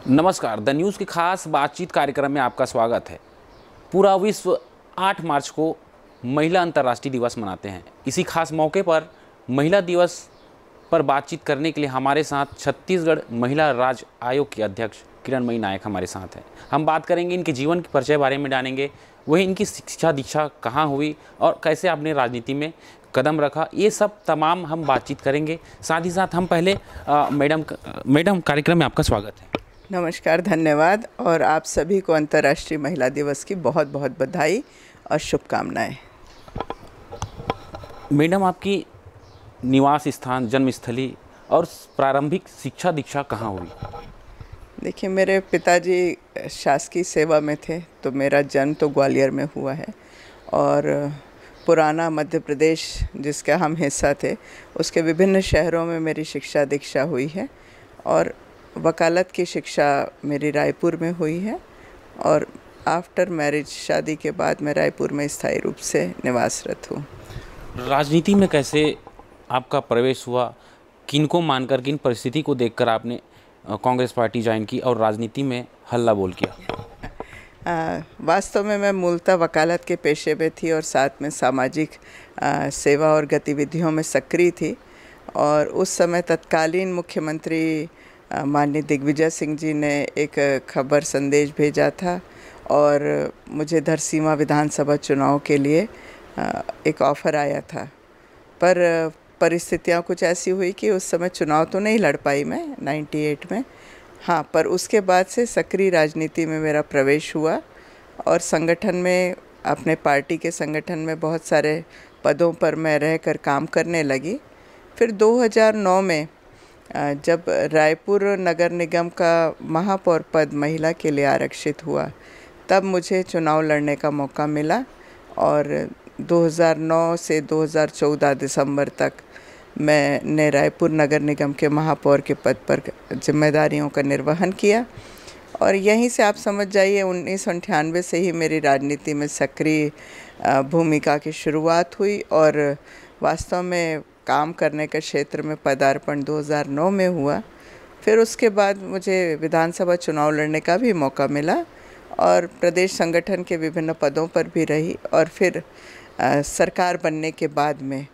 नमस्कार, the news की खास बातचीत कार्यक्रम में आपका स्वागत है। पूरा विश्व 8 मार्च को महिला अंतर्राष्ट्रीय दिवस मनाते हैं। इसी खास मौके पर महिला दिवस पर बातचीत करने के लिए हमारे साथ छत्तीसगढ़ महिला राज्य आयोग की अध्यक्ष किरणमयी नायक हमारे साथ हैं। हम बात करेंगे इनके जीवन के परिचय बारे में, जानेंगे वही इनकी शिक्षा दीक्षा कहाँ हुई और कैसे आपने राजनीति में कदम रखा, ये सब तमाम हम बातचीत करेंगे। साथ ही साथ हम पहले मैडम कार्यक्रम में आपका स्वागत है। नमस्कार, धन्यवाद और आप सभी को अंतर्राष्ट्रीय महिला दिवस की बहुत बहुत बधाई और शुभकामनाएं। मैडम, आपकी निवास स्थान, जन्मस्थली और प्रारंभिक शिक्षा दीक्षा कहाँ हुई? देखिए, मेरे पिताजी शासकीय सेवा में थे, तो मेरा जन्म तो ग्वालियर में हुआ है और पुराना मध्य प्रदेश जिसका हम हिस्सा थे, उसके विभिन्न शहरों में मेरी शिक्षा दीक्षा हुई है और वकालत की शिक्षा मेरी रायपुर में हुई है और आफ्टर मैरिज, शादी के बाद मैं रायपुर में स्थायी रूप से निवासरत हूँ। राजनीति में कैसे आपका प्रवेश हुआ? किनको मानकर, किन परिस्थिति को देखकर आपने कांग्रेस पार्टी ज्वाइन की और राजनीति में हल्ला बोल किया? वास्तव में मैं मूलतः वकालत के पेशे में थी और साथ में सामाजिक सेवा और गतिविधियों में सक्रिय थी और उस समय तत्कालीन मुख्यमंत्री माननीय दिग्विजय सिंह जी ने एक खबर संदेश भेजा था और मुझे धरसींवा विधानसभा चुनाव के लिए एक ऑफ़र आया था, पर परिस्थितियां कुछ ऐसी हुई कि उस समय चुनाव तो नहीं लड़ पाई मैं 98 में। हाँ, पर उसके बाद से सक्रिय राजनीति में मेरा प्रवेश हुआ और संगठन में, अपने पार्टी के संगठन में बहुत सारे पदों पर मैं रहकर काम करने लगी। फिर 2009 में जब रायपुर नगर निगम का महापौर पद महिला के लिए आरक्षित हुआ, तब मुझे चुनाव लड़ने का मौका मिला और 2009 से 2014 दिसंबर तक मैंने रायपुर नगर निगम के महापौर के पद पर जिम्मेदारियों का निर्वहन किया और यहीं से आप समझ जाइए 1998 से ही मेरी राजनीति में सक्रिय भूमिका की शुरुआत हुई और वास्तव में काम करने के क्षेत्र में पदार्पण 2009 में हुआ। फिर उसके बाद मुझे विधानसभा चुनाव लड़ने का भी मौका मिला और प्रदेश संगठन के विभिन्न पदों पर भी रही और फिर सरकार बनने के बाद में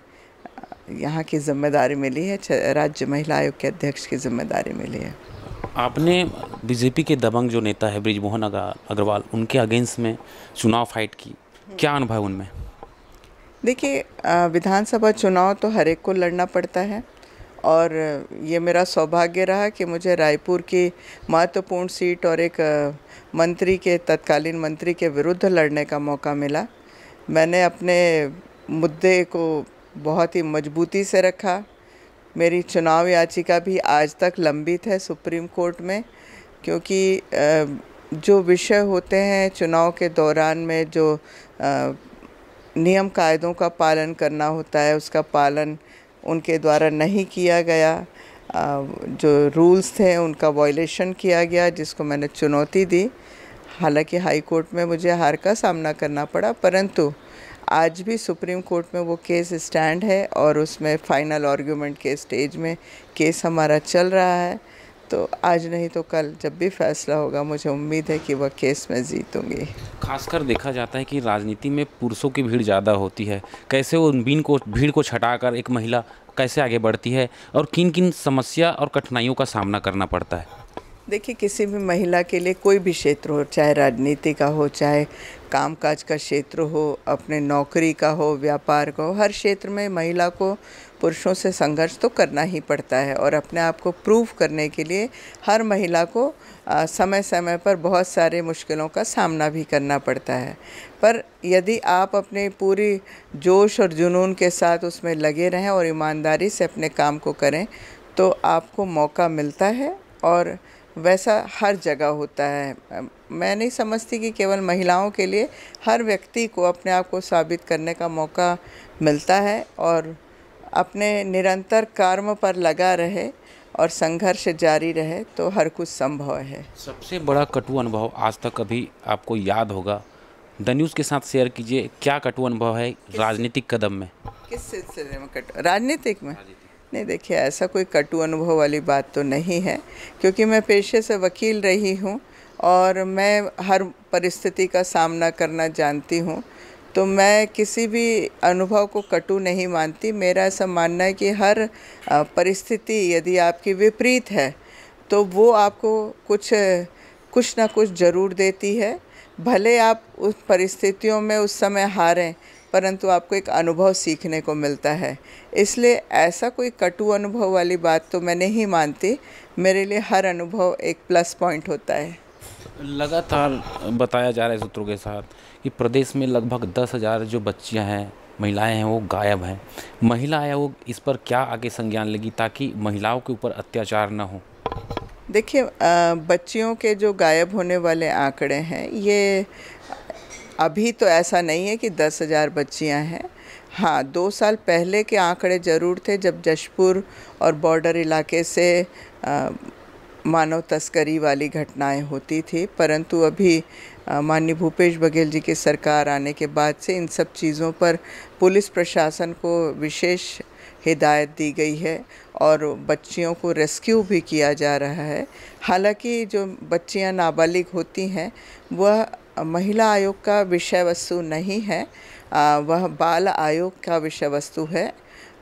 यहाँ की जिम्मेदारी मिली है, राज्य महिला आयोग के अध्यक्ष की जिम्मेदारी मिली है। आपने बीजेपी के दबंग जो नेता है बृजमोहन अग्रवाल, उनके अगेंस्ट में चुनाव फाइट की, क्या अनुभव उनमें? देखिए, विधानसभा चुनाव तो हर एक को लड़ना पड़ता है और ये मेरा सौभाग्य रहा कि मुझे रायपुर की महत्वपूर्ण सीट और एक मंत्री के, तत्कालीन मंत्री के विरुद्ध लड़ने का मौका मिला। मैंने अपने मुद्दे को बहुत ही मजबूती से रखा। मेरी चुनाव याचिका भी आज तक लंबित है सुप्रीम कोर्ट में, क्योंकि जो विषय होते हैं चुनाव के दौरान में, जो नियम कायदों का पालन करना होता है, उसका पालन उनके द्वारा नहीं किया गया। जो रूल्स थे उनका वायलेशन किया गया, जिसको मैंने चुनौती दी। हालांकि हाई कोर्ट में मुझे हार का सामना करना पड़ा, परंतु आज भी सुप्रीम कोर्ट में वो केस स्टैंड है और उसमें फाइनल आर्गूमेंट के स्टेज में केस हमारा चल रहा है। तो आज नहीं तो कल जब भी फैसला होगा, मुझे उम्मीद है कि वह केस में जीतूंगी। खासकर देखा जाता है कि राजनीति में पुरुषों की भीड़ ज़्यादा होती है। कैसे वो भीड़ को छटाकर एक महिला कैसे आगे बढ़ती है और किन किन समस्या और कठिनाइयों का सामना करना पड़ता है? देखिए, किसी भी महिला के लिए कोई भी क्षेत्र हो, चाहे राजनीति का हो, चाहे कामकाज का क्षेत्र हो, अपने नौकरी का हो, व्यापार का हो, हर क्षेत्र में महिला को पुरुषों से संघर्ष तो करना ही पड़ता है और अपने आप को प्रूव करने के लिए हर महिला को समय समय पर बहुत सारे मुश्किलों का सामना भी करना पड़ता है। पर यदि आप अपने पूरी जोश और जुनून के साथ उसमें लगे रहें और ईमानदारी से अपने काम को करें, तो आपको मौका मिलता है और वैसा हर जगह होता है। मैं नहीं समझती कि केवल महिलाओं के लिए, हर व्यक्ति को अपने आप को साबित करने का मौका मिलता है और अपने निरंतर कर्म पर लगा रहे और संघर्ष जारी रहे तो हर कुछ संभव है। सबसे बड़ा कटु अनुभव आज तक अभी आपको याद होगा, द न्यूज़ के साथ शेयर कीजिए। क्या कटु अनुभव है राजनीतिक कदम में? किस सिलसिले में कटु? राजनीतिक में नहीं, देखिए, ऐसा कोई कटु अनुभव वाली बात तो नहीं है, क्योंकि मैं पेशे से वकील रही हूँ और मैं हर परिस्थिति का सामना करना जानती हूँ। तो मैं किसी भी अनुभव को कटु नहीं मानती। मेरा ऐसा मानना है कि हर परिस्थिति यदि आपकी विपरीत है तो वो आपको कुछ ना कुछ ज़रूर देती है। भले आप उस परिस्थितियों में उस समय हारें, परंतु आपको एक अनुभव सीखने को मिलता है। इसलिए ऐसा कोई कटु अनुभव वाली बात तो मैं नहीं मानती। मेरे लिए हर अनुभव एक प्लस पॉइंट होता है। लगातार बताया जा रहा है सूत्रों के साथ कि प्रदेश में लगभग 10,000 जो बच्चियां हैं, महिलाएं हैं, वो गायब हैं। महिला आयोग इस पर क्या आगे संज्ञान लेगी ताकि महिलाओं के ऊपर अत्याचार न हो? देखिए, बच्चियों के जो गायब होने वाले आंकड़े हैं, ये अभी तो ऐसा नहीं है कि 10,000 बच्चियां हैं। हाँ, 2 साल पहले के आंकड़े ज़रूर थे, जब जशपुर और बॉर्डर इलाके से मानव तस्करी वाली घटनाएं होती थी। परंतु अभी माननीय भूपेश बघेल जी की सरकार आने के बाद से इन सब चीज़ों पर पुलिस प्रशासन को विशेष हिदायत दी गई है और बच्चियों को रेस्क्यू भी किया जा रहा है। हालांकि जो बच्चियां नाबालिग होती हैं वह महिला आयोग का विषय वस्तु नहीं है, वह बाल आयोग का विषय वस्तु है।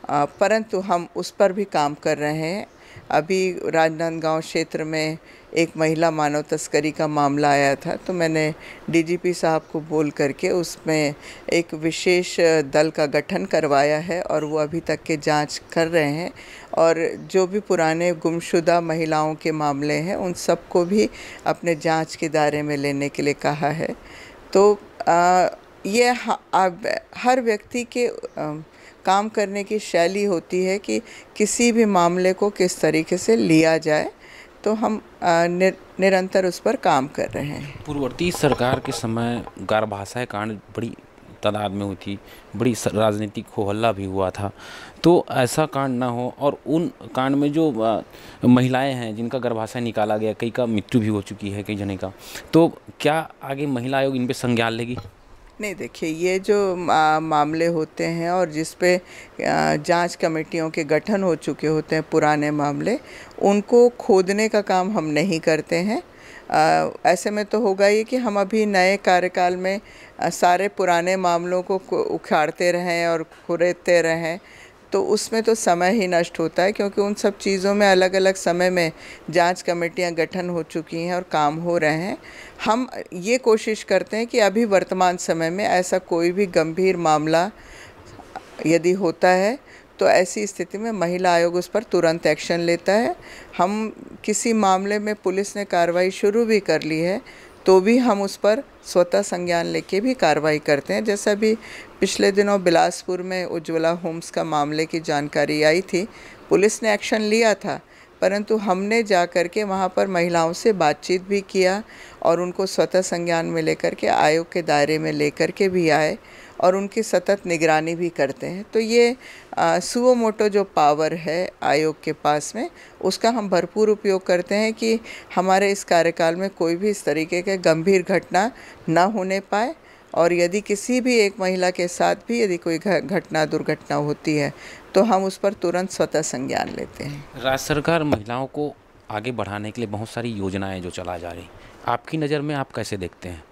परंतु हम उस पर भी काम कर रहे हैं। अभी राजनांदगांव क्षेत्र में एक महिला मानव तस्करी का मामला आया था, तो मैंने डीजीपी साहब को बोल करके उसमें एक विशेष दल का गठन करवाया है और वो अभी तक के जांच कर रहे हैं। और जो भी पुराने गुमशुदा महिलाओं के मामले हैं उन सबको भी अपने जांच के दायरे में लेने के लिए कहा है। तो ये हर व्यक्ति के काम करने की शैली होती है कि किसी भी मामले को किस तरीके से लिया जाए। तो हम निरंतर उस पर काम कर रहे हैं। पूर्ववर्ती सरकार के समय गर्भाशय कांड बड़ी तादाद में हुई थी, बड़ी राजनीतिक हो हल्ला भी हुआ था। तो ऐसा कांड ना हो, और उन कांड में जो महिलाएं हैं जिनका गर्भाशय निकाला गया, कई का मृत्यु भी हो चुकी है, कई जने का, तो क्या आगे महिला आयोग इन पे संज्ञान लेगी? नहीं, देखिए, ये जो मामले होते हैं और जिस पे जांच कमेटियों के गठन हो चुके होते हैं पुराने मामले, उनको खोदने का काम हम नहीं करते हैं। ऐसे में तो होगा ये कि हम अभी नए कार्यकाल में सारे पुराने मामलों को उखाड़ते रहें और खुरेदते रहें, तो उसमें तो समय ही नष्ट होता है, क्योंकि उन सब चीज़ों में अलग अलग समय में जांच कमेटियां गठन हो चुकी हैं और काम हो रहे हैं। हम ये कोशिश करते हैं कि अभी वर्तमान समय में ऐसा कोई भी गंभीर मामला यदि होता है तो ऐसी स्थिति में महिला आयोग उस पर तुरंत एक्शन लेता है। हम किसी मामले में पुलिस ने कार्रवाई शुरू भी कर ली है तो भी हम उस पर स्वतः संज्ञान लेके भी कार्रवाई करते हैं। जैसा भी पिछले दिनों बिलासपुर में उज्ज्वला होम्स का मामले की जानकारी आई थी, पुलिस ने एक्शन लिया था, परंतु हमने जा कर के वहाँ पर महिलाओं से बातचीत भी किया और उनको स्वतः संज्ञान में लेकर के आयोग के दायरे में लेकर के भी आए और उनकी सतत निगरानी भी करते हैं। तो ये सुओ मोटो जो पावर है आयोग के पास में, उसका हम भरपूर उपयोग करते हैं कि हमारे इस कार्यकाल में कोई भी इस तरीके के गंभीर घटना न होने पाए। और यदि किसी भी एक महिला के साथ भी यदि कोई घटना दुर्घटना होती है तो हम उस पर तुरंत स्वतः संज्ञान लेते हैं। राज्य सरकार महिलाओं को आगे बढ़ाने के लिए बहुत सारी योजनाएं जो चला जा रही, आपकी नज़र में आप कैसे देखते हैं?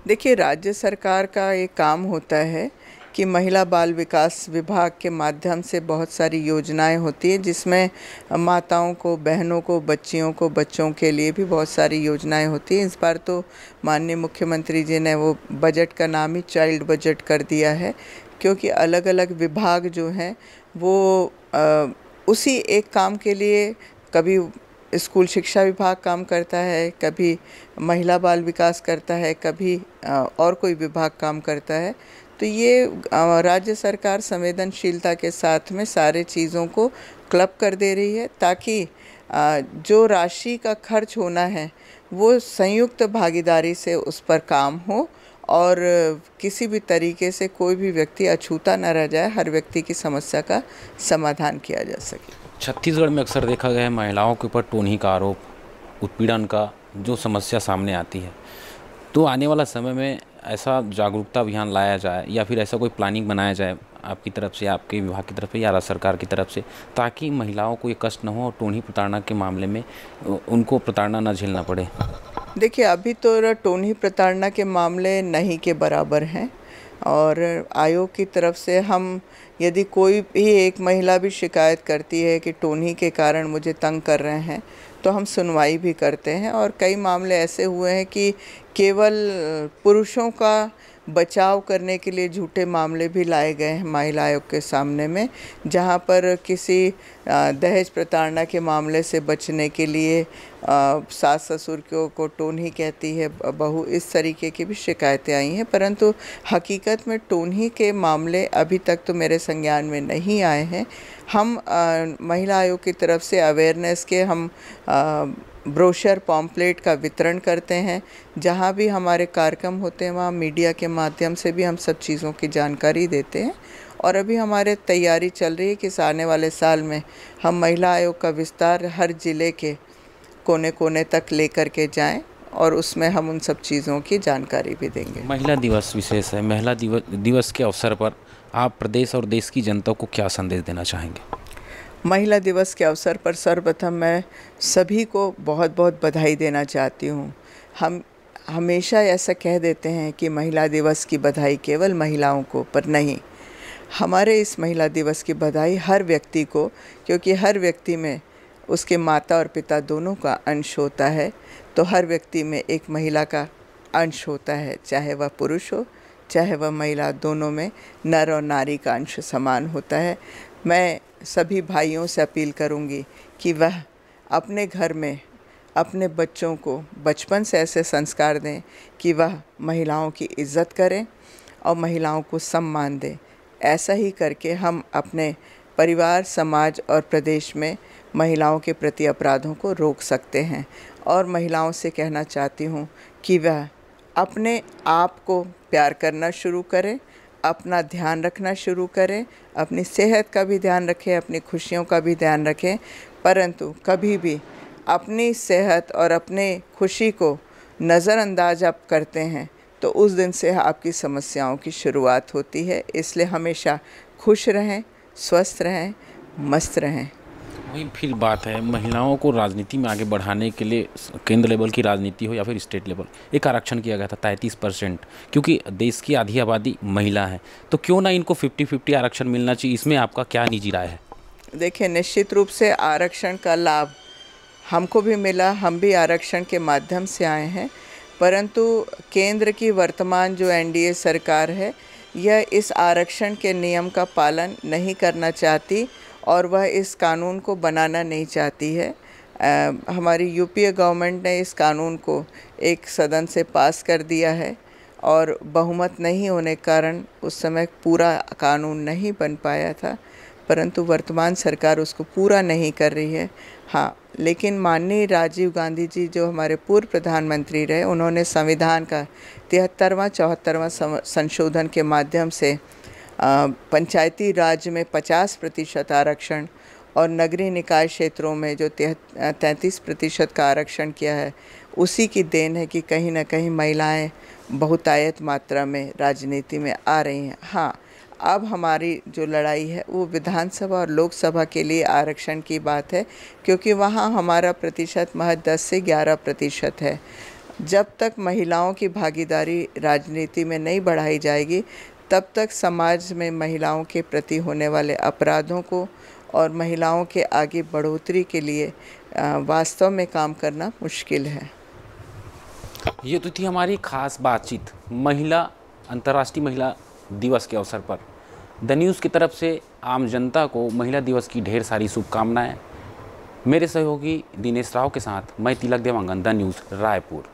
देखिए, राज्य सरकार का एक काम होता है कि महिला बाल विकास विभाग के माध्यम से बहुत सारी योजनाएं होती है, जिसमें माताओं को, बहनों को, बच्चियों को, बच्चों के लिए भी बहुत सारी योजनाएं होती हैं। इस बार तो माननीय मुख्यमंत्री जी ने वो बजट का नाम ही चाइल्ड बजट कर दिया है, क्योंकि अलग अलग विभाग जो हैं वो उसी एक काम के लिए, कभी स्कूल शिक्षा विभाग काम करता है, कभी महिला बाल विकास करता है, कभी और कोई विभाग काम करता है। तो ये राज्य सरकार संवेदनशीलता के साथ में सारे चीज़ों को क्लब कर दे रही है, ताकि जो राशि का खर्च होना है वो संयुक्त भागीदारी से उस पर काम हो और किसी भी तरीके से कोई भी व्यक्ति अछूता न रह जाए, हर व्यक्ति की समस्या का समाधान किया जा सके। छत्तीसगढ़ में अक्सर देखा गया है महिलाओं के ऊपर टोनी का आरोप, उत्पीड़न का जो समस्या सामने आती है, तो आने वाला समय में ऐसा जागरूकता अभियान लाया जाए या फिर ऐसा कोई प्लानिंग बनाया जाए आपकी तरफ से, आपके विभाग की तरफ से या राज्य सरकार की तरफ से, ताकि महिलाओं को ये कष्ट न हो और टोनी प्रताड़ना के मामले में उनको प्रताड़ना न झेलना पड़े? देखिए, अभी तो टोनी प्रताड़ना के मामले नहीं के बराबर हैं, और आयोग की तरफ से हम, यदि कोई भी एक महिला भी शिकायत करती है कि टोनी के कारण मुझे तंग कर रहे हैं, तो हम सुनवाई भी करते हैं। और कई मामले ऐसे हुए हैं कि केवल पुरुषों का बचाव करने के लिए झूठे मामले भी लाए गए हैं महिला आयोग के सामने में, जहां पर किसी दहेज प्रताड़ना के मामले से बचने के लिए सास ससुर को टोनी कहती है बहू, इस तरीके की भी शिकायतें आई हैं। परंतु हकीकत में टोनी के मामले अभी तक तो मेरे संज्ञान में नहीं आए हैं। हम महिला आयोग की तरफ से अवेयरनेस के हम ब्रोशर पॉम्पलेट का वितरण करते हैं। जहाँ भी हमारे कार्यक्रम होते हैं वहाँ मीडिया के माध्यम से भी हम सब चीज़ों की जानकारी देते हैं। और अभी हमारे तैयारी चल रही है कि आने वाले साल में हम महिला आयोग का विस्तार हर ज़िले के कोने कोने तक लेकर के जाएं, और उसमें हम उन सब चीज़ों की जानकारी भी देंगे। महिला दिवस विशेष है। महिला दिवस के अवसर पर आप प्रदेश और देश की जनता को क्या संदेश देना चाहेंगे? महिला दिवस के अवसर पर सर्वप्रथम मैं सभी को बहुत बहुत बधाई देना चाहती हूँ। हम हमेशा ऐसा कह देते हैं कि महिला दिवस की बधाई केवल महिलाओं को, पर नहीं, हमारे इस महिला दिवस की बधाई हर व्यक्ति को, क्योंकि हर व्यक्ति में उसके माता और पिता दोनों का अंश होता है। तो हर व्यक्ति में एक महिला का अंश होता है, चाहे वह पुरुष हो चाहे वह महिला, दोनों में नर और नारी का अंश समान होता है। मैं सभी भाइयों से अपील करूंगी कि वह अपने घर में अपने बच्चों को बचपन से ऐसे संस्कार दें कि वह महिलाओं की इज़्ज़त करें और महिलाओं को सम्मान दें। ऐसा ही करके हम अपने परिवार, समाज और प्रदेश में महिलाओं के प्रति अपराधों को रोक सकते हैं। और महिलाओं से कहना चाहती हूँ कि वह अपने आप को प्यार करना शुरू करें, अपना ध्यान रखना शुरू करें, अपनी सेहत का भी ध्यान रखें, अपनी खुशियों का भी ध्यान रखें। परंतु कभी भी अपनी सेहत और अपने खुशी को नज़रअंदाज आप करते हैं तो उस दिन से आपकी समस्याओं की शुरुआत होती है। इसलिए हमेशा खुश रहें, स्वस्थ रहें, मस्त रहें। वही फिर बात है, महिलाओं को राजनीति में आगे बढ़ाने के लिए केंद्र लेवल की राजनीति हो या फिर स्टेट लेवल, एक आरक्षण किया गया था 33%, क्योंकि देश की आधी आबादी महिला है। तो क्यों ना इनको 50-50 आरक्षण मिलना चाहिए? इसमें आपका क्या निजी राय है? देखिए, निश्चित रूप से आरक्षण का लाभ हमको भी मिला, हम भी आरक्षण के माध्यम से आए हैं। परंतु केंद्र की वर्तमान जो एनडीए सरकार है, यह इस आरक्षण के नियम का पालन नहीं करना चाहती और वह इस कानून को बनाना नहीं चाहती है। हमारी यूपीए गवर्नमेंट ने इस कानून को एक सदन से पास कर दिया है और बहुमत नहीं होने के कारण उस समय पूरा कानून नहीं बन पाया था। परंतु वर्तमान सरकार उसको पूरा नहीं कर रही है। हाँ, लेकिन माननीय राजीव गांधी जी जो हमारे पूर्व प्रधानमंत्री रहे, उन्होंने संविधान का 73वां 74वां संशोधन के माध्यम से पंचायती राज में 50% आरक्षण और नगरीय निकाय क्षेत्रों में जो 33% का आरक्षण किया है, उसी की देन है कि कहीं ना कहीं महिलाएं बहुतायत मात्रा में राजनीति में आ रही हैं। हाँ, अब हमारी जो लड़ाई है वो विधानसभा और लोकसभा के लिए आरक्षण की बात है, क्योंकि वहाँ हमारा प्रतिशत महज 10 से 11% है। जब तक महिलाओं की भागीदारी राजनीति में नहीं बढ़ाई जाएगी, तब तक समाज में महिलाओं के प्रति होने वाले अपराधों को और महिलाओं के आगे बढ़ोतरी के लिए वास्तव में काम करना मुश्किल है। ये तो थी हमारी खास बातचीत अंतर्राष्ट्रीय महिला दिवस के अवसर पर। द न्यूज़ की तरफ से आम जनता को महिला दिवस की ढेर सारी शुभकामनाएं। मेरे सहयोगी दिनेश राव के साथ मैं तिलक देवांगन, द न्यूज़, रायपुर।